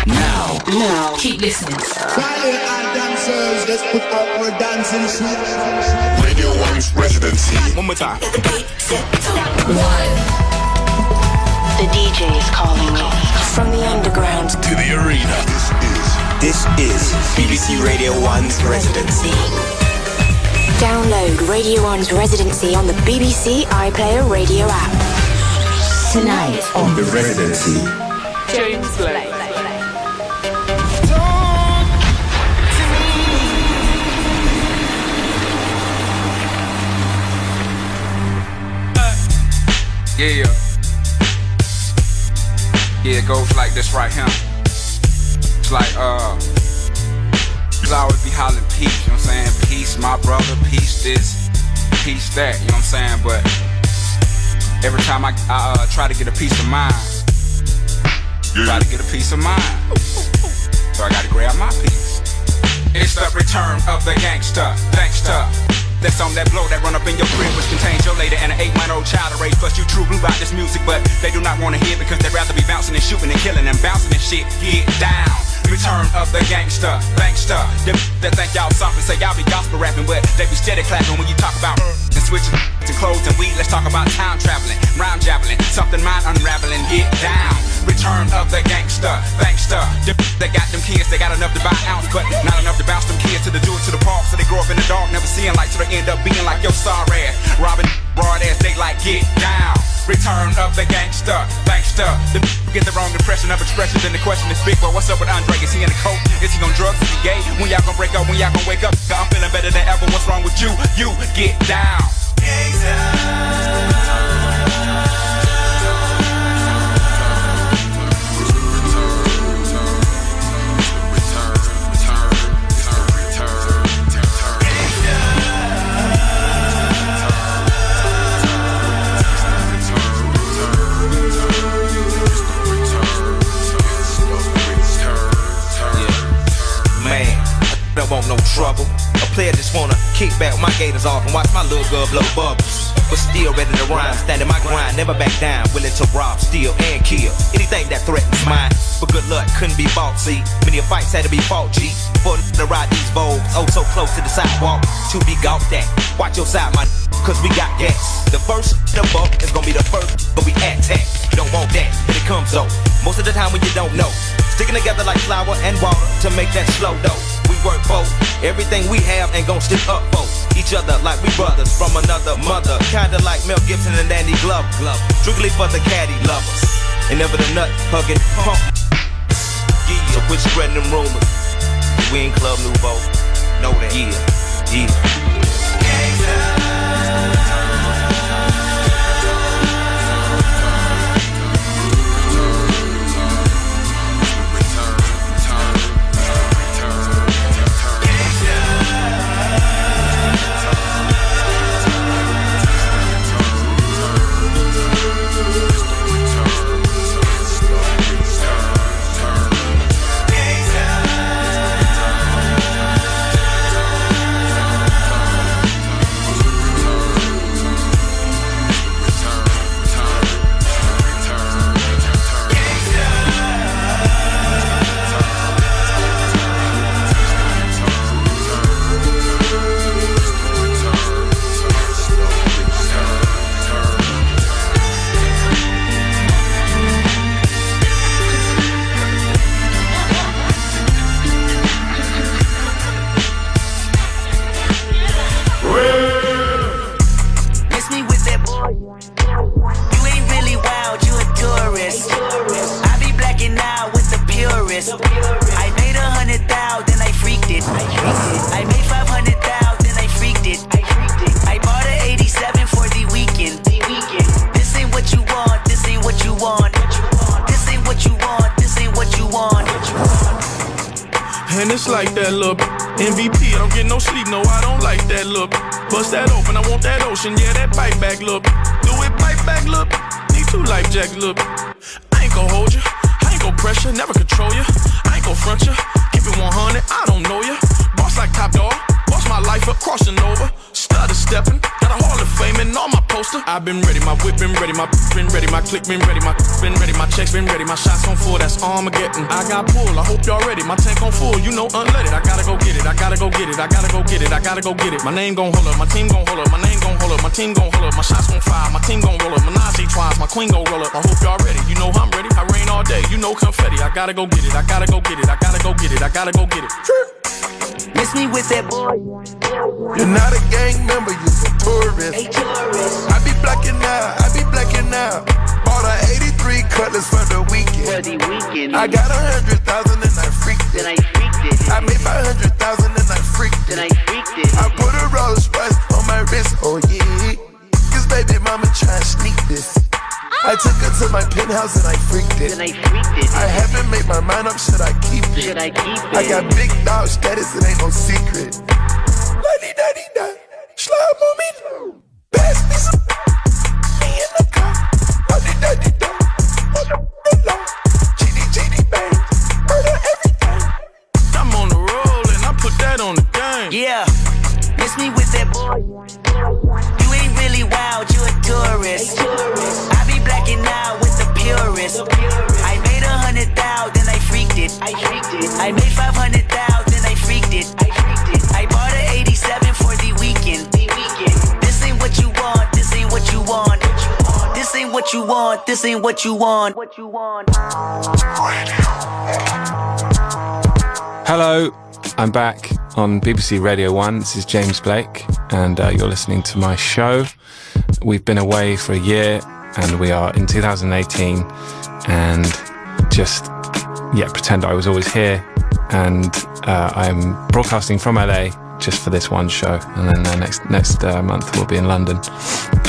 Now, keep listening. Friday and dancers, let's put up our dancing shoes. Radio 1's Residency. One more time. One. The DJ is calling me from the underground To the arena. This is BBC Radio 1's Residency. Download Radio 1's Residency on the BBC iPlayer radio app. Tonight on The Residency. James Blake. Yeah, it goes like this right here. It's like, I'll always be hollering peace, you know what I'm saying? Peace, my brother, peace this, peace that, you know what I'm saying? But every time I try to get a peace of mind, try to get a peace of mind, so I gotta grab my peace. It's the return of the gangster. That's on that blow that run up in your crib, which contains your lady and an 8-month-old child to raise. Plus you true blue about this music, but they do not want to hear because they'd rather be bouncing and shooting and killing and bouncing and shit. Get down. Return of the gangster. Them that think y'all something, say y'all be gospel rapping, but they be steady clapping when you talk about and switching to clothes and weed. Let's talk about time traveling, rhyme javelin, something mind unraveling. Get down. Return of the gangster. Them that got them kids, they got enough to buy an ounce, but not enough to bounce them kids to the do it to the park. So they grow up in the dark, never seeing light, so they end up being like your sorry ass, robbing broad ass. They like get down. Return of the gangster. The get the wrong impression of expression, then the question is big, but what's up with Andre? Is he in the coke? Is he on drugs? Is he gay? When y'all gon' break up? When y'all gon' wake up? I'm feeling better than ever. What's wrong with you? You get down. Don't want no trouble. A player just wanna kick back my gators off and watch my little girl blow bubbles. But still ready to rhyme, standing my grind, never back down, willing to rob, steal, and kill anything that threatens mine. But good luck couldn't be bought, see. Many fights had to be fought, G. For to ride these Vogues, oh so close to the sidewalk, to be golfed at. Watch your side, my cause we got gas. The first the buck is gonna be the first, but we attack. You don't want that, but it comes though. Most of the time when you don't know. Sticking together like flour and water to make that slow dough. We work both. Everything we have ain't gon' stick up for each other like we brothers from another mother. Kinda like Mel Gibson and Danny Glover. Strictly for the caddy lovers. And never the nut hugging pump. Yeah, so quit spreading them rumors. We in Club Nouveau. Know that. Yeah. And it's like that look. MVP, I don't get no sleep, no, I don't like that look. Bust that open, I want that ocean, yeah, that bite back look. Do it, bite back look. Need 2 life jackets look. I ain't gon' hold you, I ain't gon' pressure, never control you. I ain't gon' front you, keep it 100, I don't know you. Boss like Top Dog, boss my life up, crossing over. Started stepping, got a Hall of Fame and on my poster. I I've been ready, my whip been ready, my been ready, my click been ready, my been ready, my checks been ready, my shots on full, that's Armageddon. I got pull, I hope y'all ready, my tank on full, you know unleaded. I gotta go get it, I gotta go get it, I gotta go get it, I gotta go get it. My name gon' hold up, my team gon' hold up, my name gon' hold up, my team gon' hold up, my shots gon' fire, my team gon' roll up, Menage twice, my queen gon' roll up. I hope y'all ready, you know I'm ready, I rain all day, you know confetti. I gotta go get it, I gotta go get it, I gotta go get it, I gotta go get it. Miss me with that boy. You're not a gang member, you're a tourist. Hey, tourist. I be blacking out, I be blacking out. Bought a 83 Cutlass for the weekend. For the weekend. I got 100,000 and I freaked it. Then I freaked it. I made 500,000 and I freaked it. Then I freaked it. I put a Rolls Royce on my wrist, oh yeah. Cause baby mama try and sneak this. I took her to my penthouse and I freaked it. Then I freaked it. I haven't made my mind up, should I keep it? Should I keep it? I got big dog status, it ain't no secret. La-di-da-di-da, slime on me. Pass me some, me in the car. La-di-da-di-da, on the pillow. GD bang, murder everything. I'm on the roll and I put that on the game. Yeah, miss me with that boy. You ain't really wild, you a tourist. I be blacking out with the purist. I made 100,000, I freaked it. I made 500,000, I freaked it. I bought an 87 for the weekend. This ain't what you want, this ain't what you want. This ain't what you want, this ain't what you want. Hello, I'm back on BBC Radio 1. This is James Blake, and you're listening to my show. We've been away for a year, and we are in 2018, and just, pretend I was always here, and I'm broadcasting from LA just for this one show, and then next month we'll be in London.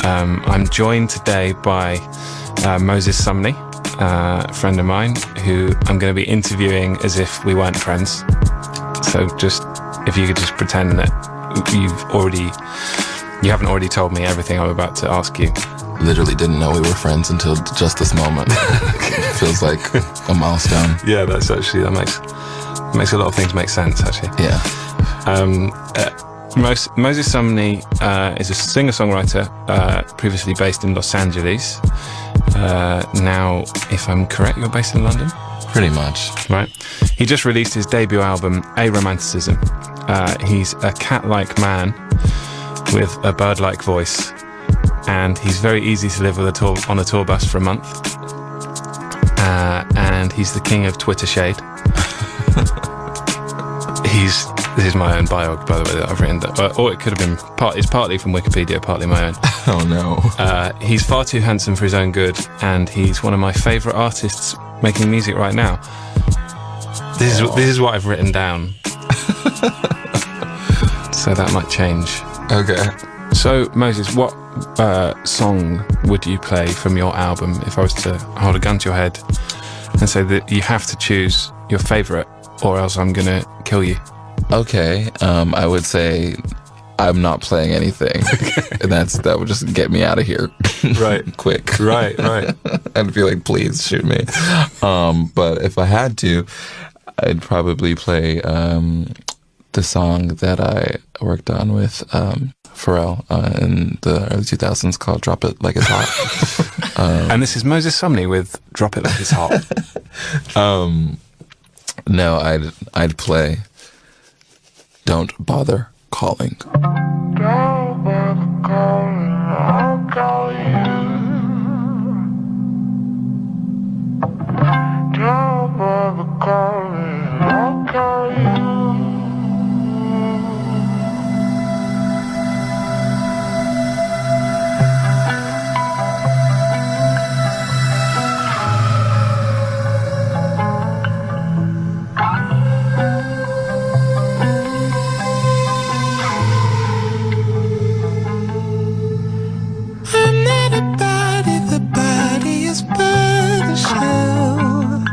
I'm joined today by Moses Sumney, a friend of mine, who I'm going to be interviewing as if we weren't friends. So just, if you could just pretend that you haven't already told me everything I'm about to ask you. Literally didn't know we were friends until just this moment. It feels like a milestone. Yeah, that makes a lot of things make sense, actually. Yeah. Moses Sumney is a singer-songwriter, previously based in Los Angeles. Now, if I'm correct, you're based in London? Pretty much. Right. He just released his debut album, Aromanticism. He's a cat-like man with a bird-like voice, and he's very easy to live with on a tour bus for a month. And he's the king of Twitter shade. This is my own bio, by the way, that I've written. Or it could have been it's partly from Wikipedia, partly my own. Oh no. He's far too handsome for his own good, and he's one of my favourite artists making music right now. This is what I've written down. So that might change. Okay. So, Moses, what song would you play from your album if I was to hold a gun to your head and say that you have to choose your favourite or else I'm going to kill you? Okay. I would say I'm not playing anything. And that would just get me out of here. Right. Quick. Right. I'd be like, please shoot me. But if I had to, I'd probably play the song that I worked on with Pharrell in the early 2000s called Drop It Like It's Hot. And this is Moses Sumney with Drop It Like It's Hot. No, I'd play Don't Bother Calling. Don't bother calling, I'll call you. Don't bother calling, I'll call you. I'm not a body, the body is but a shell.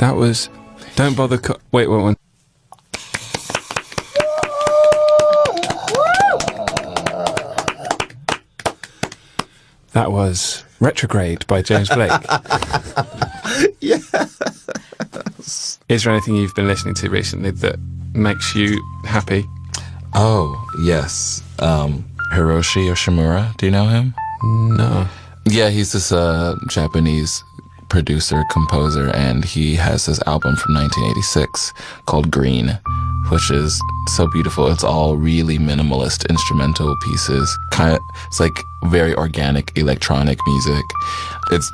That was Don't Bother... Wait. That was Retrograde by James Blake. Yes. Is there anything you've been listening to recently that makes you happy? Oh, yes. Hiroshi Yoshimura. Do you know him? No. Yeah, he's this Japanese producer, composer, and he has this album from 1986 called Green, which is so beautiful. It's all really minimalist instrumental pieces. It's like very organic electronic music. It's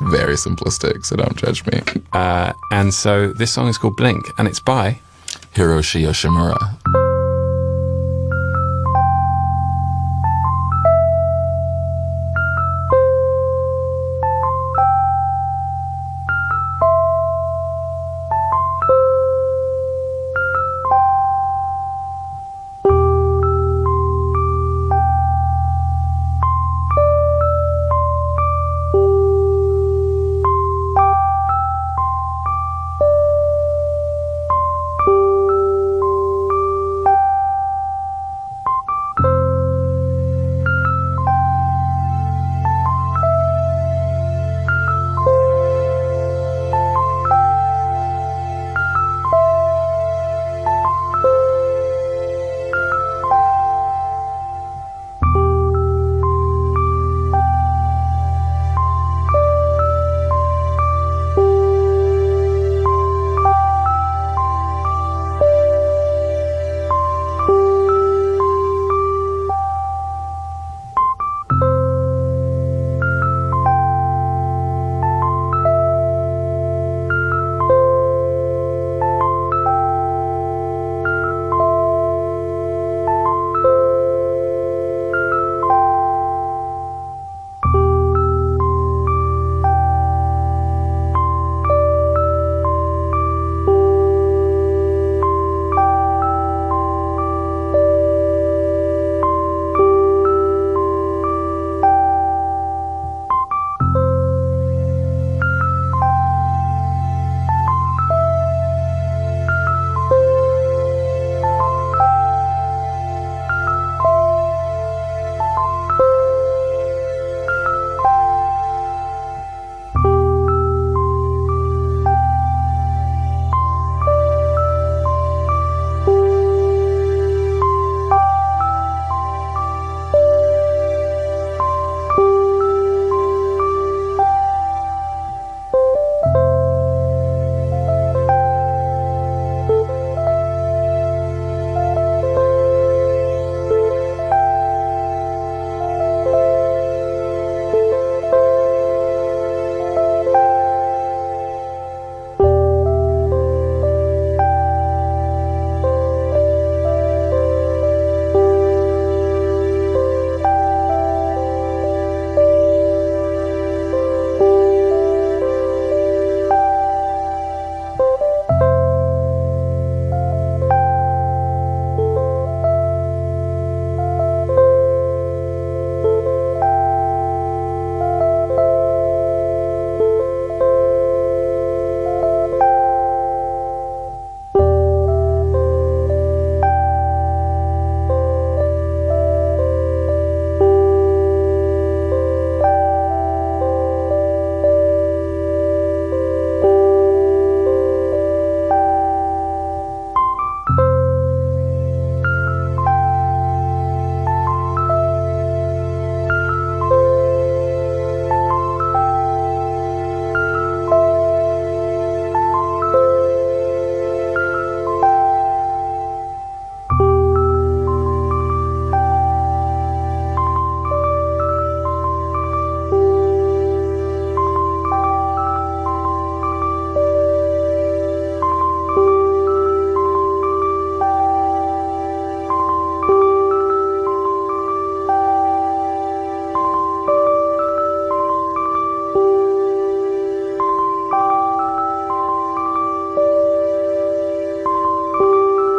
very simplistic, so don't judge me. And so this song is called Blink, and it's by Hiroshi Yoshimura.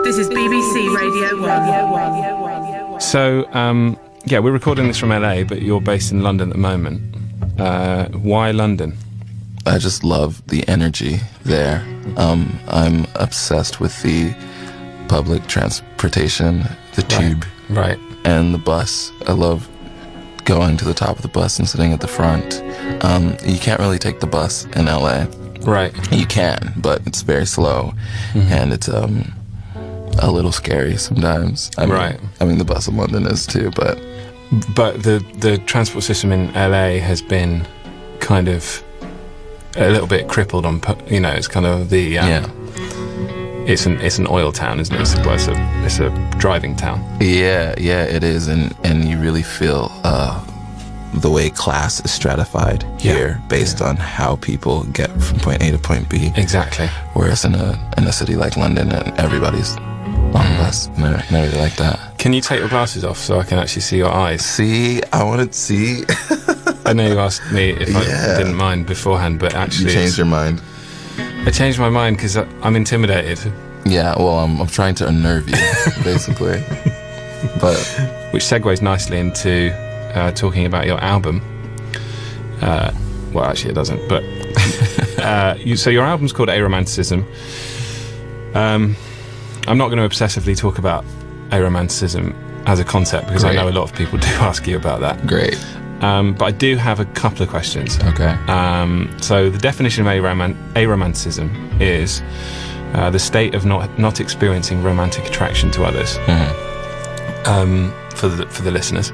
This is BBC Radio 1. So, we're recording this from LA, but you're based in London at the moment. Why London? I just love the energy there. I'm obsessed with the public transportation, the tube, right, and the bus. I love going to the top of the bus and sitting at the front. You can't really take the bus in LA. Right. You can, but it's very slow, and it's a little scary sometimes. Right. I mean, the bus in London is too, but the transport system in LA has been kind of a little bit crippled on, it's kind of the it's an oil town, isn't it? It's a driving town. Yeah, it is, and you really feel the way class is stratified here based on how people get from point A to point B. Exactly. Whereas in a city like London, and everybody's on the bus, and I really like that. Can you take your glasses off so I can actually see your eyes? See, I want to see. I know you asked me if I didn't mind beforehand, but actually you changed your mind. I changed my mind because I'm intimidated. Yeah, well, I'm trying to unnerve you, basically. But which segues nicely into talking about your album. Well, actually, it doesn't. But so your album's called Aromanticism. I'm not going to obsessively talk about aromanticism as a concept because I know a lot of people do ask you about that. Great. But I do have a couple of questions. Okay. So the definition of aromanticism is the state of not experiencing romantic attraction to others. For the listeners.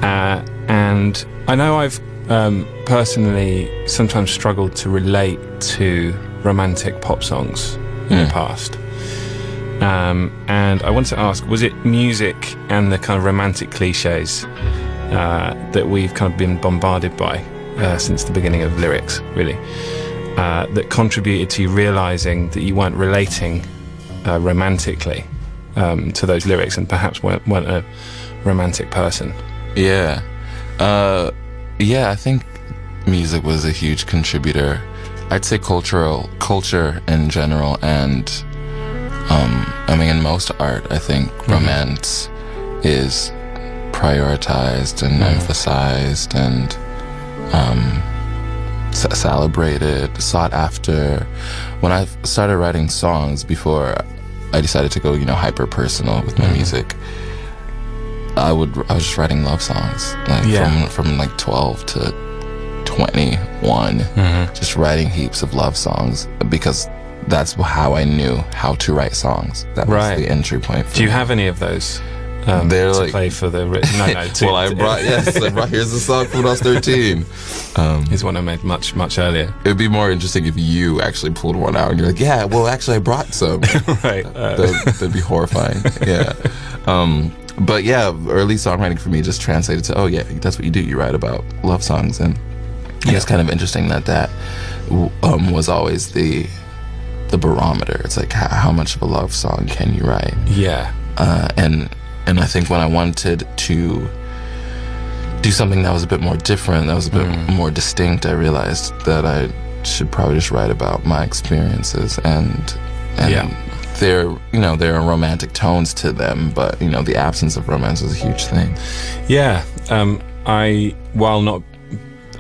And I know I've personally sometimes struggled to relate to romantic pop songs in the past. And I wanted to ask, was it music and the kind of romantic cliches that we've kind of been bombarded by since the beginning of lyrics, really, that contributed to you realising that you weren't relating romantically to those lyrics and perhaps weren't a romantic person? Yeah. I think music was a huge contributor. I'd say culture in general, and in most art, I think romance is prioritized and emphasized and celebrated, sought after. When I started writing songs, before I decided to go, hyper personal with my music, I was just writing love songs, from like 12 to 21, just writing heaps of love songs because that's how I knew how to write songs. That was the entry point. Do you have any of those? They're to like play for the well, I brought here's a song from when I was 13. Here's one I made much earlier. It'd be more interesting if you actually pulled one out and you're like, yeah, well, actually I brought some. Right. That'd be horrifying. Yeah. But yeah, early songwriting for me just translated to, that's what you do. You write about love songs, and it's kind of interesting that was always the barometer. It's like how much of a love song can you write? Yeah. And I think when I wanted to do something that was a bit more different, that was a bit more distinct, I realized that I should probably just write about my experiences, and there are romantic tones to them, but the absence of romance is a huge thing. Yeah. While not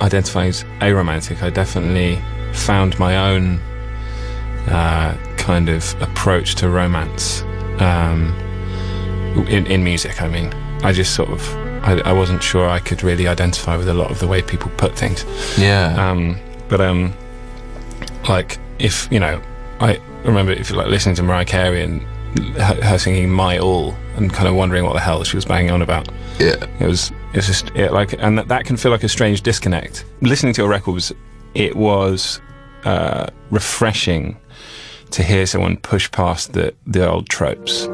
identifying as aromantic, I definitely found my own kind of approach to romance in music. I just sort of I wasn't sure I could really identify with a lot of the way people put things. Like if I remember if you're like listening to Mariah Carey and her singing My All and kind of wondering what the hell she was banging on about. It's just and that can feel like a strange disconnect. Listening to your records, it was refreshing to hear someone push past the old tropes.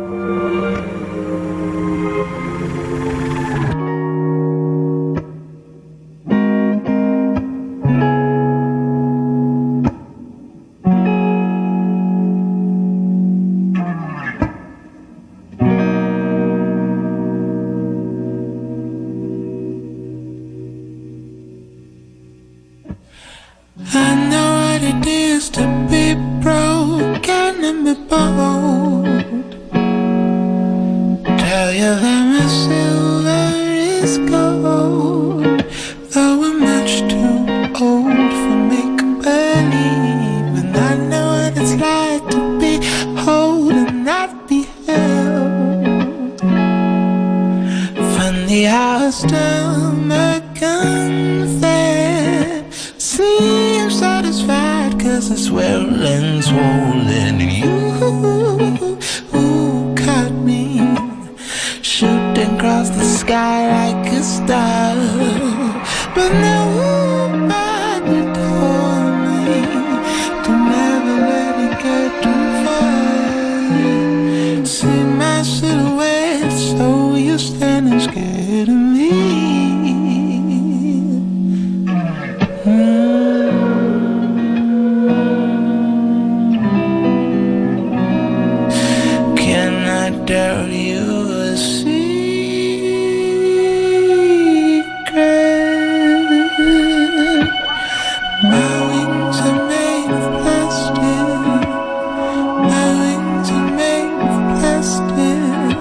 I know what it is to be broken and be bold. Tell you that my silver is gold, though we're much too old for make-believe. swelling, swollen. You caught me shooting across the sky like a star, but nobody told me to never let it get too far. See my silhouette, so you're standing scared of me. Can I tell you a secret? My wings are made of plastic. My wings are made of plastic.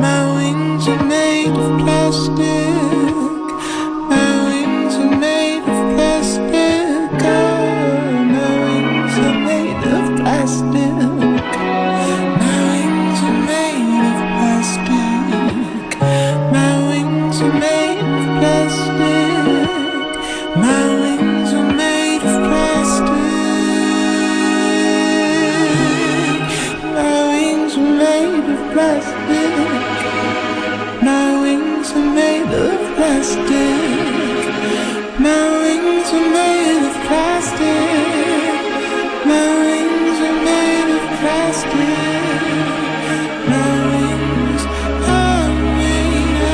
My wings are made of plastic. My wings are made of plastic. Oh, my wings are made of plastic. My wings are made of plastic. My wings are made of plastic. My wings are made of plastic. My wings are made of plastic. My wings are made of plastic. My wings are made of plastic. My wings are made of plastic. My wings are made of.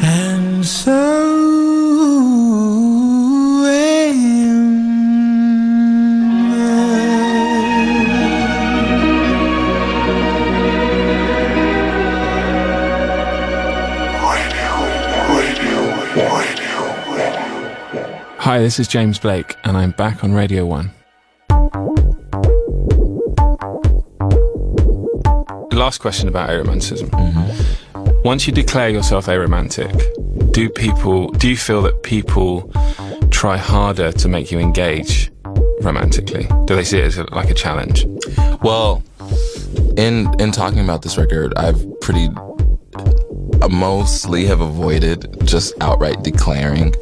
And so Hi, this is James Blake, and I'm back on Radio 1. Last question about aromanticism. Once you declare yourself aromantic, do you feel that people try harder to make you engage romantically? Do they see it as like a challenge? Well, in talking about this record, I've mostly have avoided just outright declaring.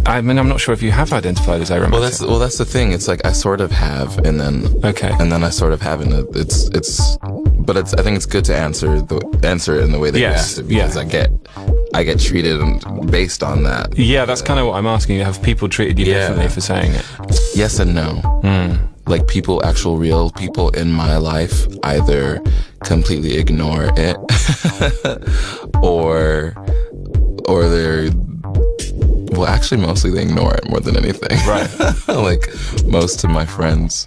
I'm not sure if you have identified as aromantic. Well, that's the thing. It's like I sort of have, and then I sort of haven't. But I think it's good to answer it in the way that you asked it, because I get treated based on that. Yeah, that's kind of what I'm asking you. Have people treated you differently for saying it? Yes and no. Like real people in my life either completely ignore it or they're, well, actually mostly they ignore it more than anything. Right. Like most of my friends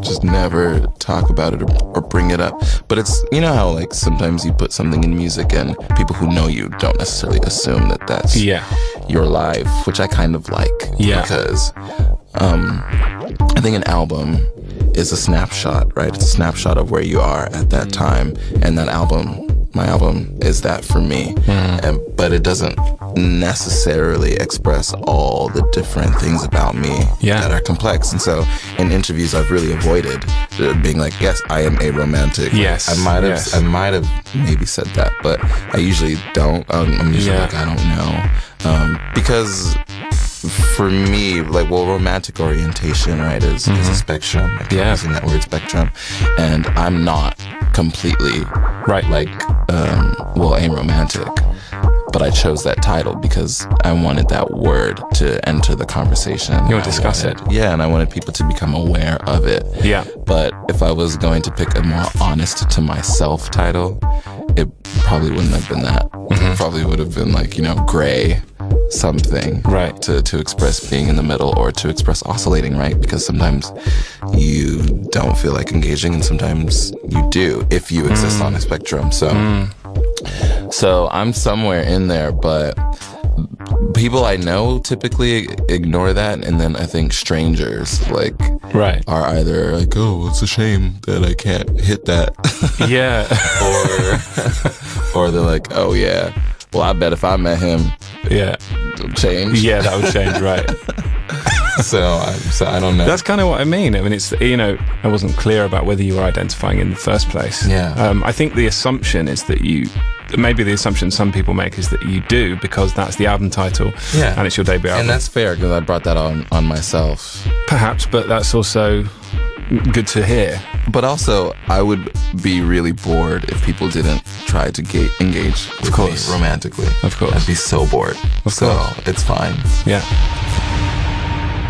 just never talk about it or bring it up. But it's, you know how sometimes you put something in music and people who know you don't necessarily assume that that's your life, which I kind of like. Yeah. Because I think an album is a snapshot, right? It's a snapshot of where you are at that time. And that my album is that for me. But it doesn't necessarily express all the different things about me that are complex. And so in interviews, I've really avoided being like, yes, I am aromantic. Yes. I might have maybe said that, but I usually don't. I'm usually like, I don't know. Because for me, romantic orientation, right, is a spectrum. Using that word spectrum. And I'm not completely aromantic. But I chose that title because I wanted that word to enter the conversation. You want to discuss it. Yeah, and I wanted people to become aware of it. Yeah. But if I was going to pick a more honest to myself title, it probably wouldn't have been that. It probably would have been gray something, right, to express being in the middle or to express oscillating, right? Because sometimes you don't feel like engaging and sometimes you do if you exist on a spectrum. So I'm somewhere in there, but people I know typically ignore that, and then I think strangers are either like, oh, it's a shame that I can't hit that. Yeah. or they're like, oh yeah, well I bet if I met him, it'll change. Yeah, that would change, right. So I don't know. That's kind of what I mean. I mean, it's, you know, I wasn't clear about whether you were identifying in the first place. Yeah. I think the assumption is that maybe the assumption some people make is that you do because that's the album title. Yeah. And it's your debut album. And that's fair because I brought that on myself. Perhaps, but that's also good to hear. But also, I would be really bored if people didn't try to engage with me romantically. Of course. I'd be so bored. So it's fine. Yeah.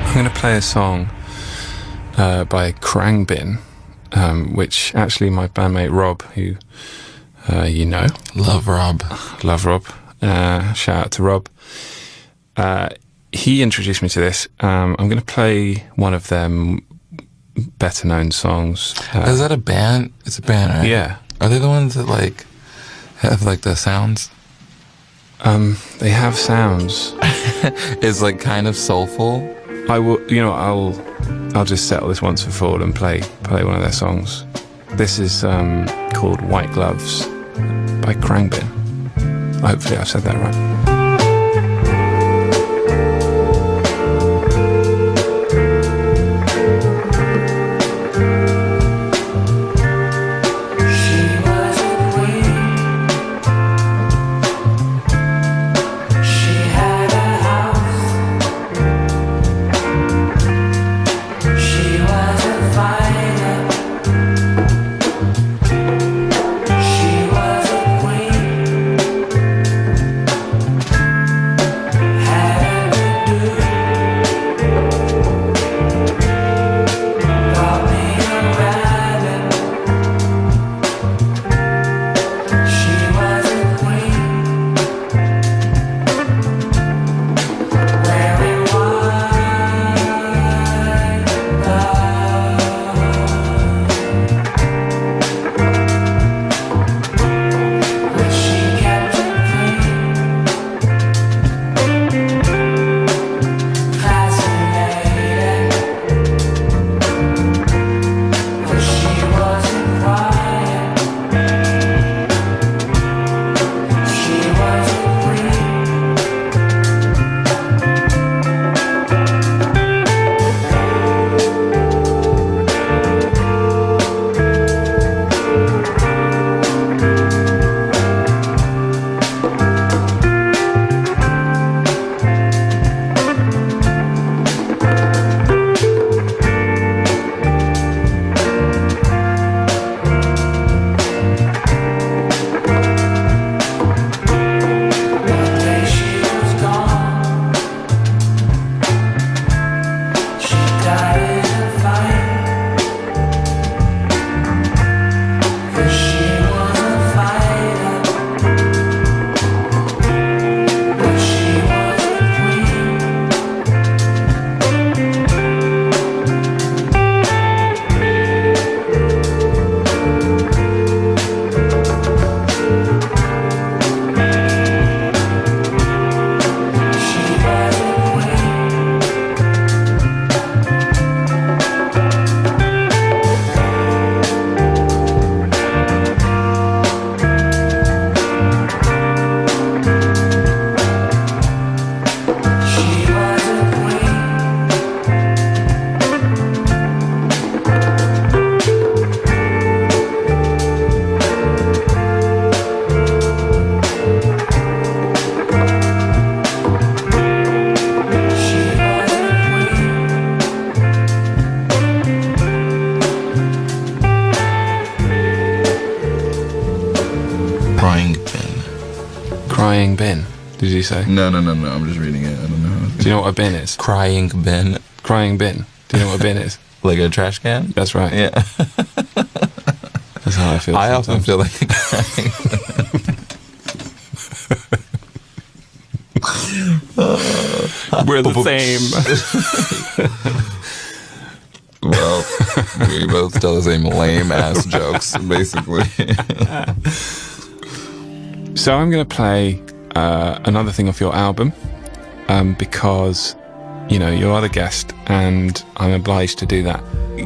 I'm going to play a song by Krangbin, which actually my bandmate Rob, who you know. Love Rob. Shout out to Rob. He introduced me to this. I'm going to play one of them better known songs. Is that a band? It's a band, right? Yeah. Are they the ones that like have like the sounds? They have sounds. It's like kind of soulful. I will, you know, I'll just settle this once for all and play one of their songs. This is called White Gloves by Krangbin. Hopefully I've said that right. Crying bin, did you say? No. I'm just reading it. I don't know. Do you know what a bin is? Crying bin. Crying bin. Do you know what a bin is? Like a trash can? That's right. Yeah. That's how I feel. I often feel like crying. We're the same. Well, we both tell the same lame ass jokes, basically. So I'm going to play another thing off your album because, you know, you are the guest and I'm obliged to do that.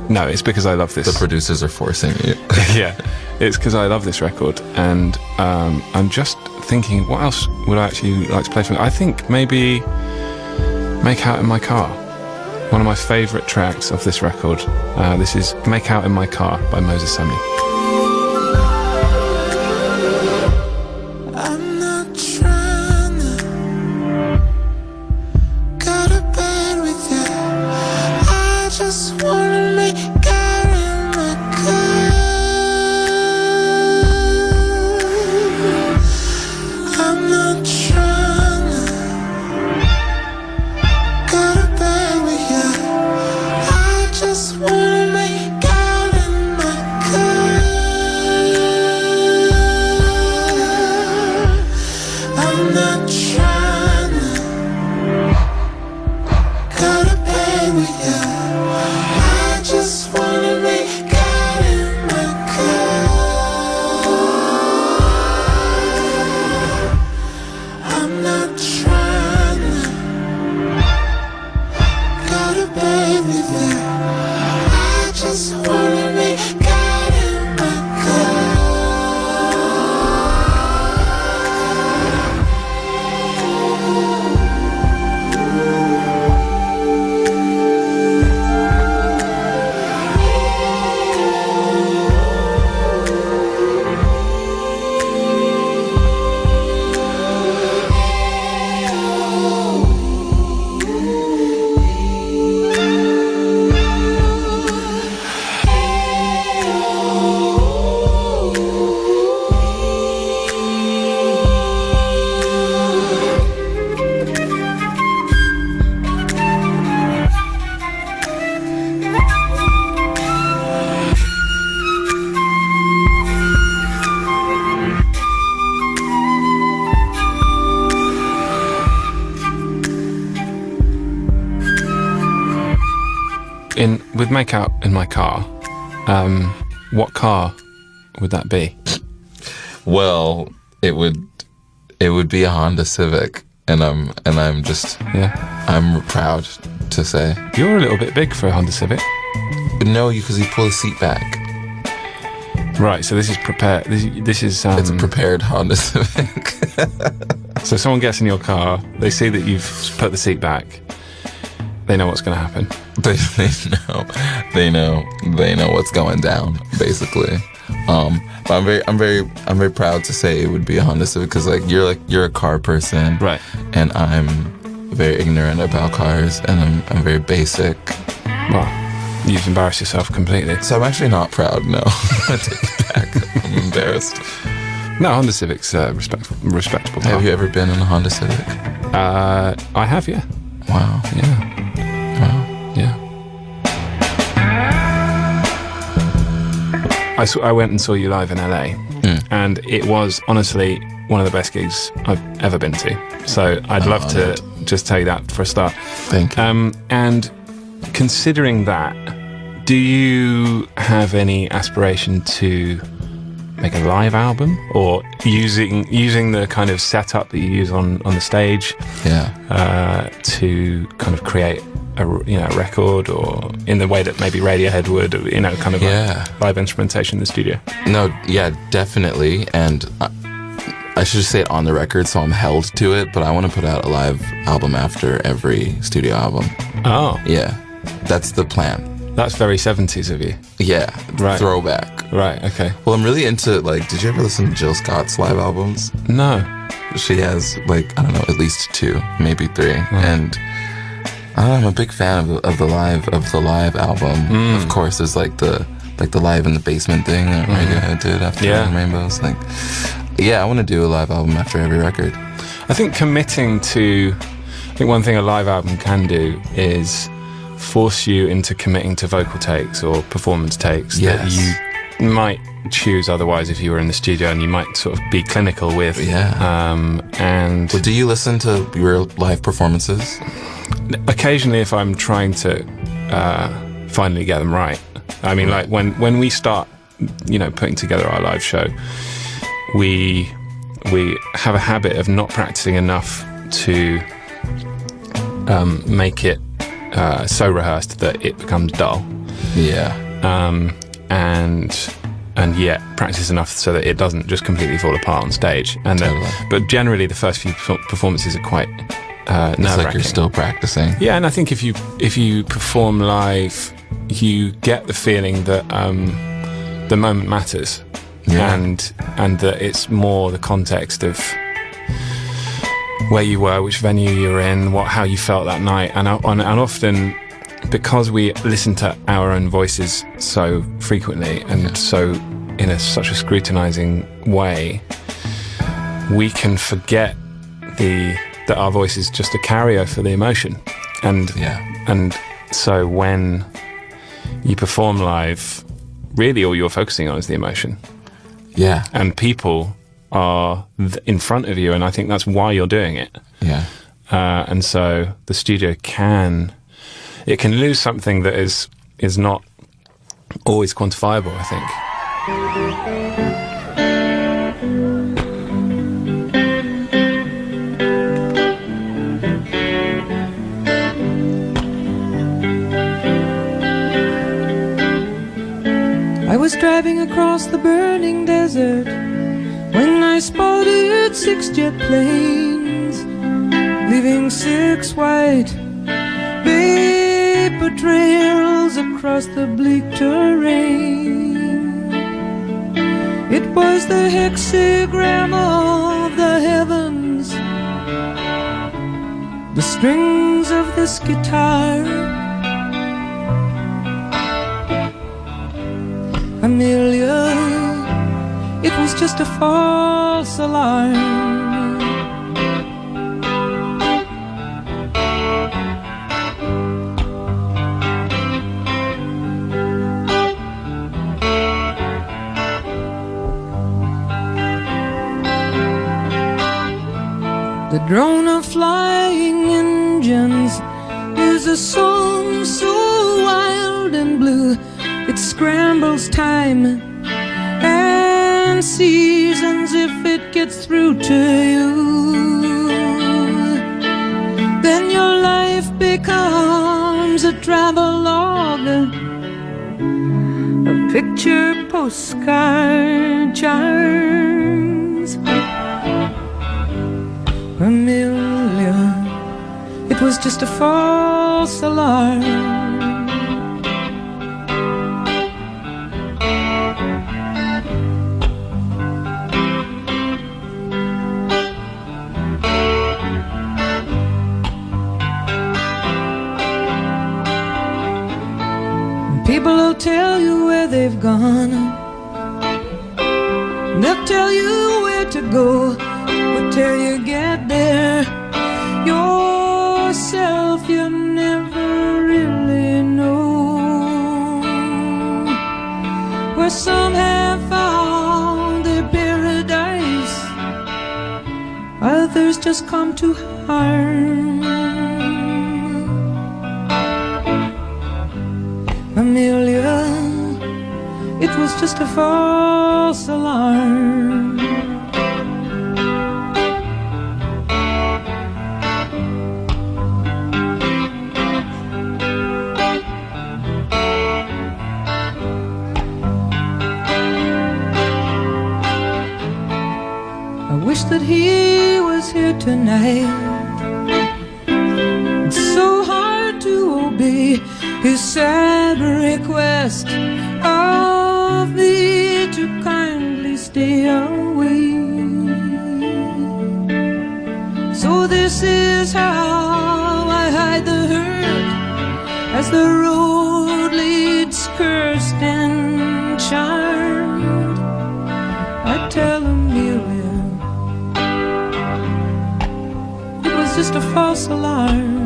No, it's because I love this. The producers are forcing you. Yeah, it's because I love this record and I'm just thinking, what else would I actually like to play for? I think maybe Make Out in My Car. one of my favourite tracks off this record. This is Make Out in My Car by Moses Sami. I'm not trying to go to bed with you. I just wanna make out in my car. I'm not trying to go to bed with you. I just wanna make out in my car. I'm not trying to go to bed with you. I just wanna make out in my car. I'm not trying to go to bed with you. I just wanna make out in my car. With Make Out in My Car, what car would that be? Well, it would be a Honda Civic, and I'm just I'm proud to say you're a little bit big for a Honda Civic. No, because you pull the seat back. Right, so this is prepared. This is it's a prepared Honda Civic. So someone gets in your car, they see that you've put the seat back. They know what's going to happen. They know what's going down, basically. But I'm very proud to say it would be a Honda Civic, because you're a car person, right? And I'm very ignorant about cars, and I'm very basic. Well, you've embarrassed yourself completely. So I'm actually not proud. No, I take it back. I'm embarrassed. No, Honda Civic's respectable car. Have you ever been in a Honda Civic? I have, yeah. Wow. Yeah. Wow. Yeah. I went and saw you live in LA, and it was honestly one of the best gigs I've ever been to. So I'd love to just tell you that for a start. Thank you. And considering that, do you have any aspiration to make a live album, or using the kind of setup that you use on the stage, to kind of create a record, or in the way that maybe Radiohead would, kind of like live instrumentation in the studio? No, yeah, definitely. And I should say it on the record, so I'm held to it, but I want to put out a live album after every studio album. Oh. Yeah, that's the plan. That's very 70s of you. Yeah, right. Throwback. Right, okay. Well, I'm really into, did you ever listen to Jill Scott's live albums? No. She has, I don't know, at least 2, maybe 3. And I'm a big fan of the live album. Of course, there's the live in the basement thing that Radiohead did after Rainbows. I want to do a live album after every record. I think one thing a live album can do is force you into committing to vocal takes or performance takes that you might choose otherwise if you were in the studio, and you might sort of be clinical with. And do you listen to your live performances? Occasionally, if I'm trying to finally get them right. I mean, when we start, putting together our live show, we have a habit of not practicing enough to make it so rehearsed that it becomes dull. Yeah. And yet practice enough so that it doesn't just completely fall apart on stage. And but generally, the first few performances are quite It's like you're still practicing. Yeah, and I think if you perform live, you get the feeling that the moment matters, and that it's more the context of where you were, which venue you were in, how you felt that night, and often because we listen to our own voices so frequently and so in such a scrutinizing way, we can forget that our voice is just a carrier for the emotion, and so when you perform live, really all you're focusing on is the emotion. Yeah. And people are in front of you, and I think that's why you're doing it. Yeah. And so the studio can lose something that is not always quantifiable, I think. I was driving across the burning desert when I spotted 6 jet planes, leaving 6 white vapor trails across the bleak terrain. It was the hexagram of the heavens, the strings of this guitar. Amelia, it was just a false alarm. The drone of flying engines is a song so wild and blue. It scrambles time and seasons if it gets through to you. Then your life becomes a travelogue, a picture postcard charms. Amelia, it was just a false alarm. People will tell you where they've gone, they'll tell you where to go, but till you get there yourself, you never really know. Where some have found their paradise, others just come to harm. Amelia, it was just a false alarm. I wish that he was here tonight. It's so hard to obey his sad request of me to kindly stay away. So this is how I hide the hurt, as the road leads cursed and charmed. I tell Amelia it was just a false alarm.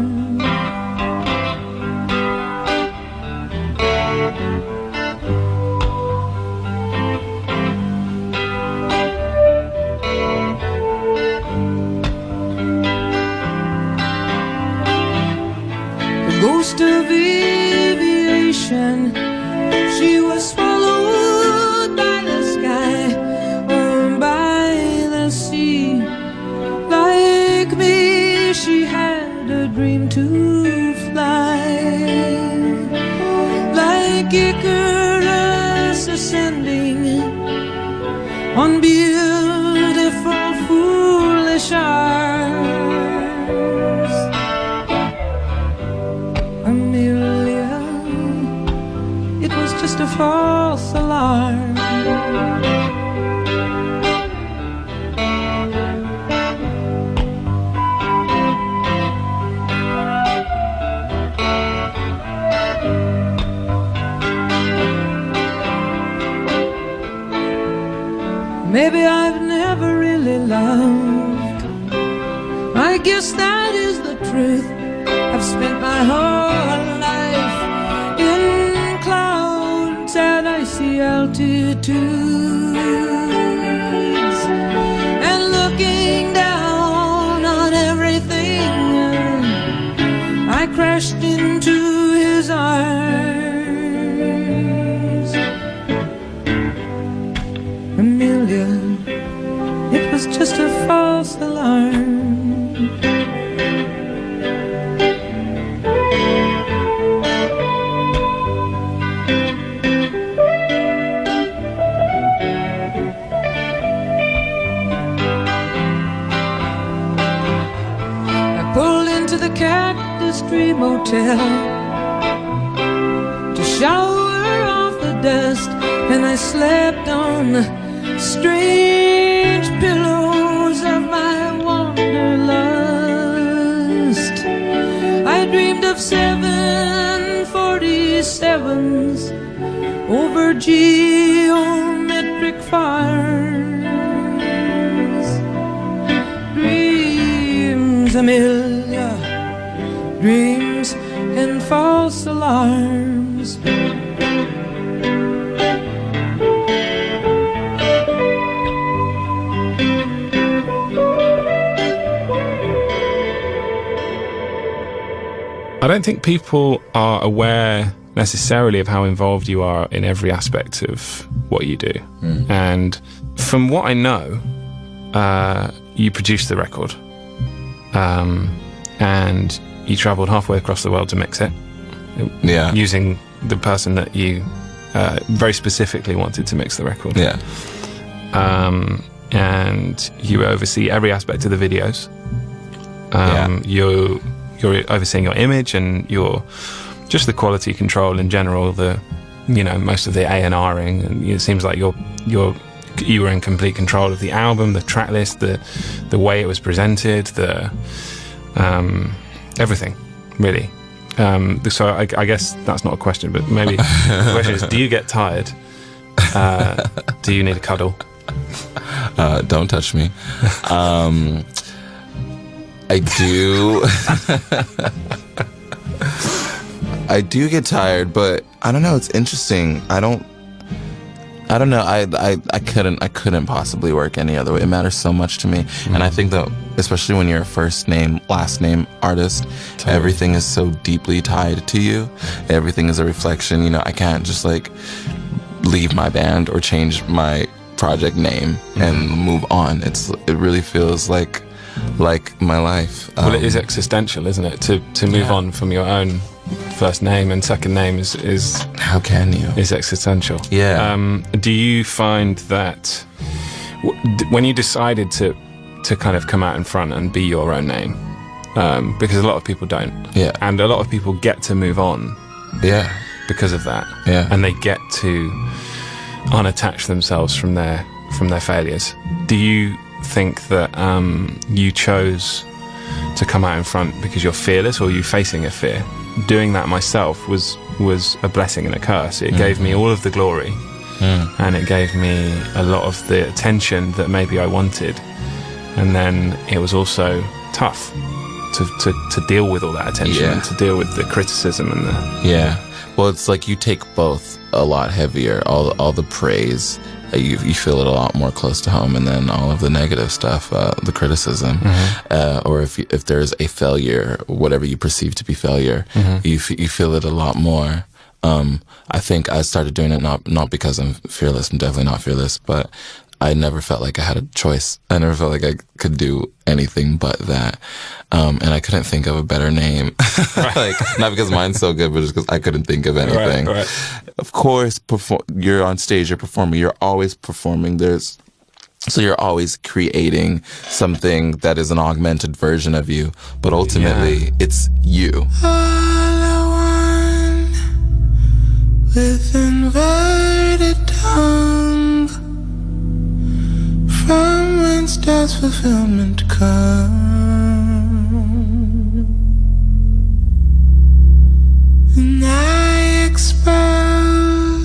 Ghost of aviation, she was swallowed by the sky or by the sea. Like me, she had a dream to fly, like Icarus ascending on beautiful foolish arms. Amelia, it was just a false alarm. Maybe I've never really loved. I guess that is the truth. I've spent my whole life in clouds at icy altitudes, and looking down on everything, I crashed into his arms. Amelia, it was just a false alarm. I pulled into the Cactus Tree Motel to shower off the dust, and I slept on the strange pillows of my wanderlust. I dreamed of 747s over geometric farms. Dreams, Amelia, dreams and false alarms. I don't think people are aware necessarily of how involved you are in every aspect of what you do. And from what I know, you produced the record, and you travelled halfway across the world to mix it, using the person that you very specifically wanted to mix the record. And you oversee every aspect of the videos. You're overseeing your image and your just the quality control in general, the most of the A&Ring, and it seems like you were in complete control of the album, the track list, the way it was presented, the everything really. So I guess that's not a question, but maybe the question is, do you get tired? Do you need a cuddle? Don't touch me. I do. I do get tired, but I don't know. It's interesting. I don't know. I couldn't possibly work any other way. It matters so much to me, and I think that especially when you're a first name, last name artist, everything is so deeply tied to you. Everything is a reflection. I can't just like leave my band or change my project name and move on. It really feels like my life. Well, it is existential, isn't it? To move on from your own first name and second name is how can you? Is existential. Yeah. Do you find that when you decided to kind of come out in front and be your own name, because a lot of people don't, and a lot of people get to move on, because of that, and they get to unattach themselves from their failures. Do you think that you chose to come out in front because you're fearless, or you facing a fear? Doing that myself was a blessing and a curse. It gave me all of the glory, and it gave me a lot of the attention that maybe I wanted, and then it was also tough to deal with all that attention and to deal with the criticism and the well, it's like you take both a lot heavier. All the praise, you feel it a lot more close to home, and then all of the negative stuff, the criticism, or if there's a failure, whatever you perceive to be failure, you feel it a lot more. I think I started doing it not because I'm fearless. I'm definitely not fearless, but I never felt like I had a choice. I never felt like I could do anything but that. And I couldn't think of a better name. Like, not because mine's so good, but just because I couldn't think of anything. Right. Of course, you're on stage, you're performing, you're always performing. So you're always creating something that is an augmented version of you, but ultimately it's you. All I fulfillment come, and I expel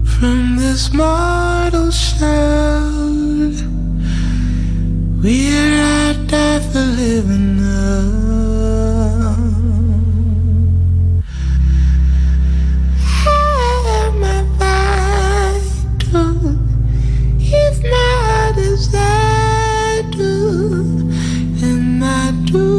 from this mortal shell where I die for living up. Am I vital if not as I do, and I do?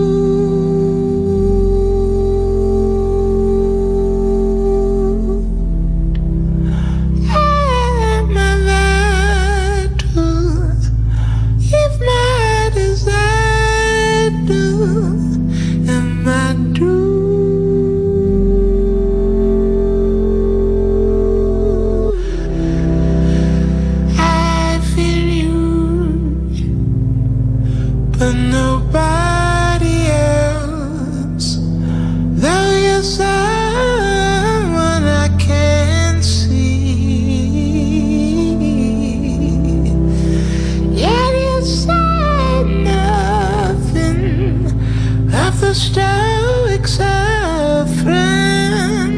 Stoic suffering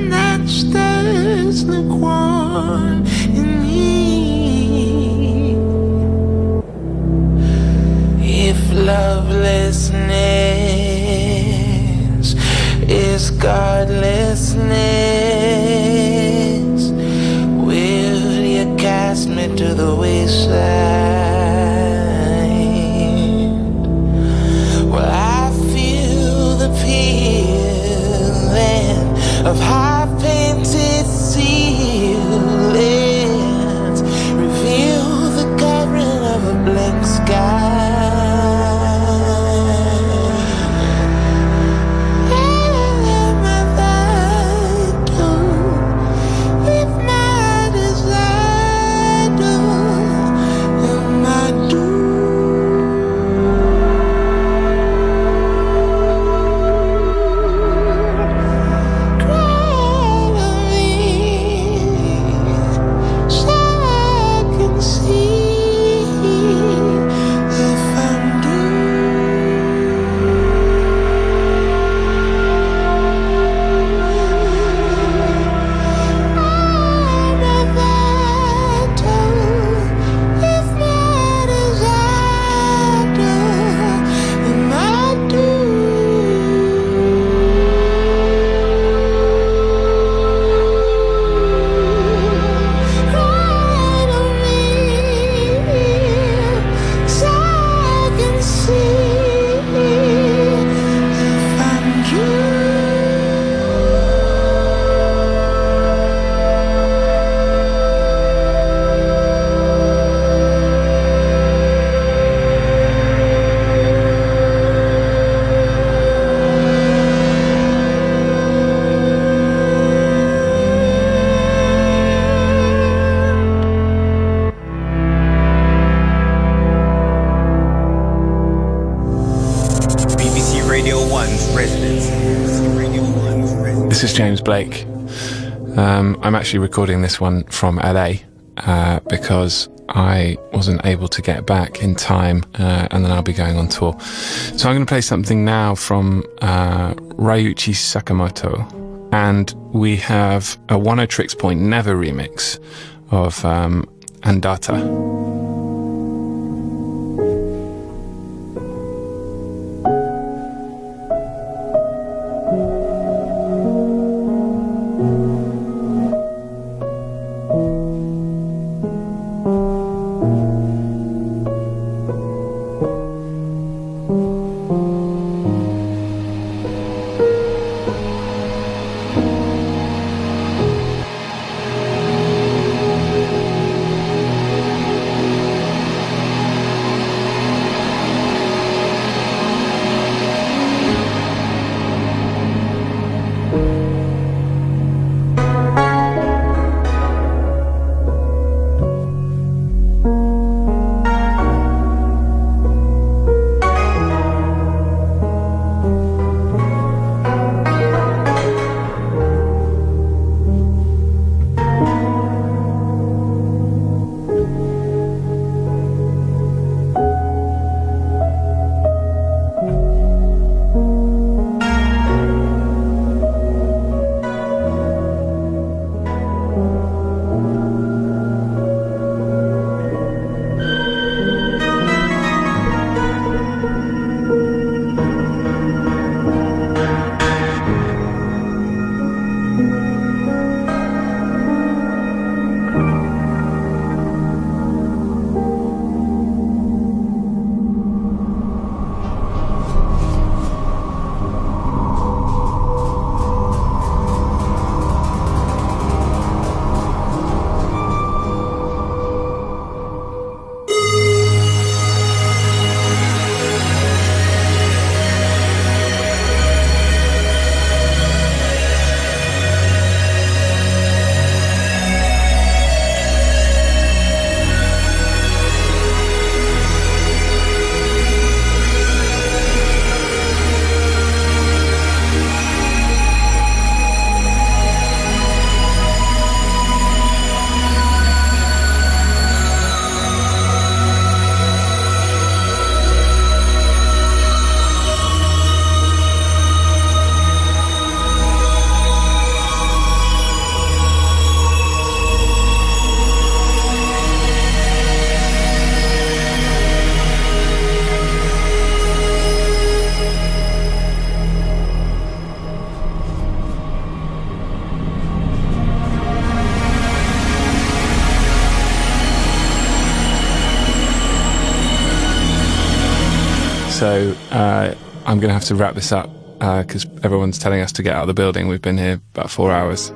that stirs the quarrel in me. If lovelessness is godlessness, will you cast me to the wayside? Of high-painted ceilings reveal the covering of a blank sky. Am I vital if not as I do? Am I doomed? This is James Blake. I'm actually recording this one from LA because I wasn't able to get back in time, and then I'll be going on tour. So I'm going to play something now from Ryuichi Sakamoto, and we have a One-O-Tricks Point Never remix of Andata. So I'm going to have to wrap this up because everyone's telling us to get out of the building. We've been here about 4 hours.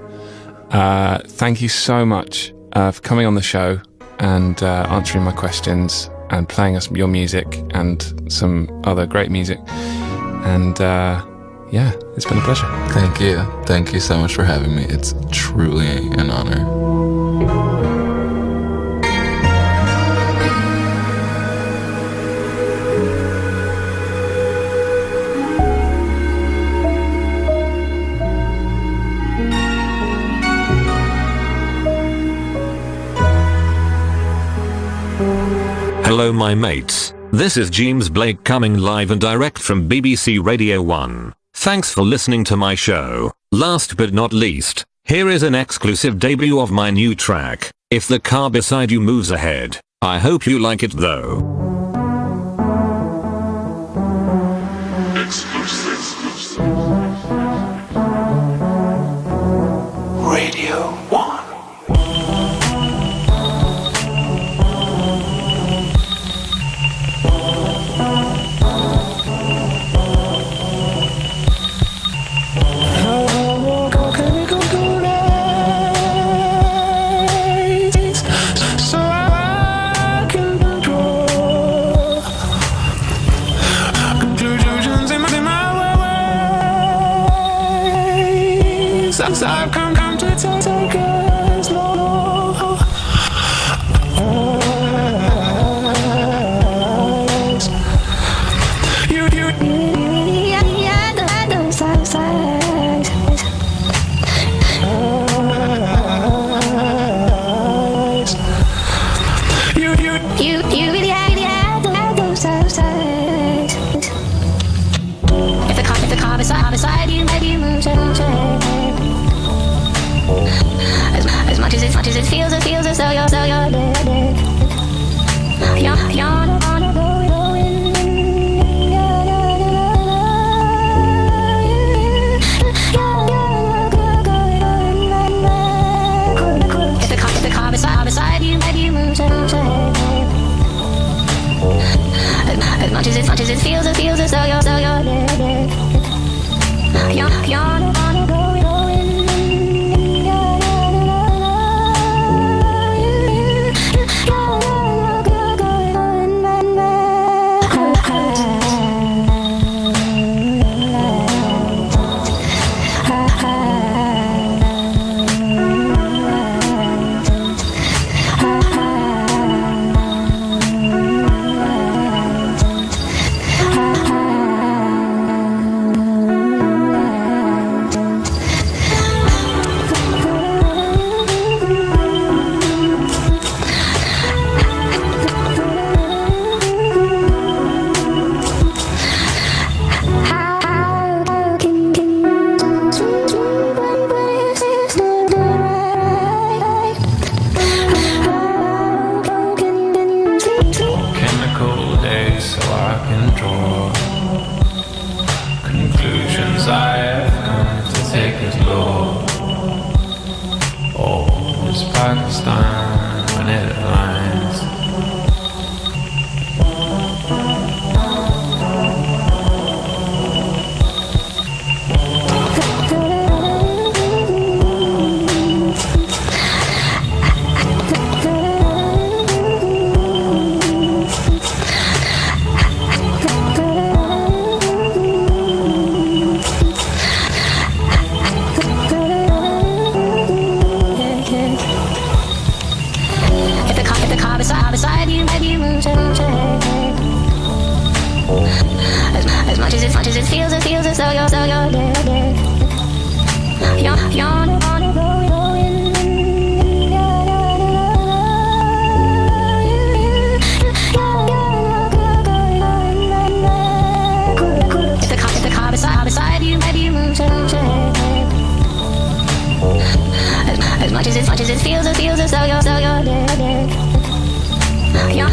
Thank you so much for coming on the show and answering my questions and playing us your music and some other great music. And yeah, it's been a pleasure. Thank you. Thank you so much for having me. It's truly an honor. Hello my mates, this is James Blake coming live and direct from BBC Radio 1. Thanks for listening to my show. Last but not least, here is an exclusive debut of my new track, If the Car Beside You Moves Ahead. I hope you like it though. Radio 1. I've come to take it slow. You really had those sides. If the car beside you, maybe you move. As much as it feels as though you're dead. You're on going. If the car beside you, maybe you move. As much as it feels as though you're dead. You're on going. As much as it feels as though you're dead. You're on going. If the car beside you, maybe you move. As much as it feels as though you're dead. You're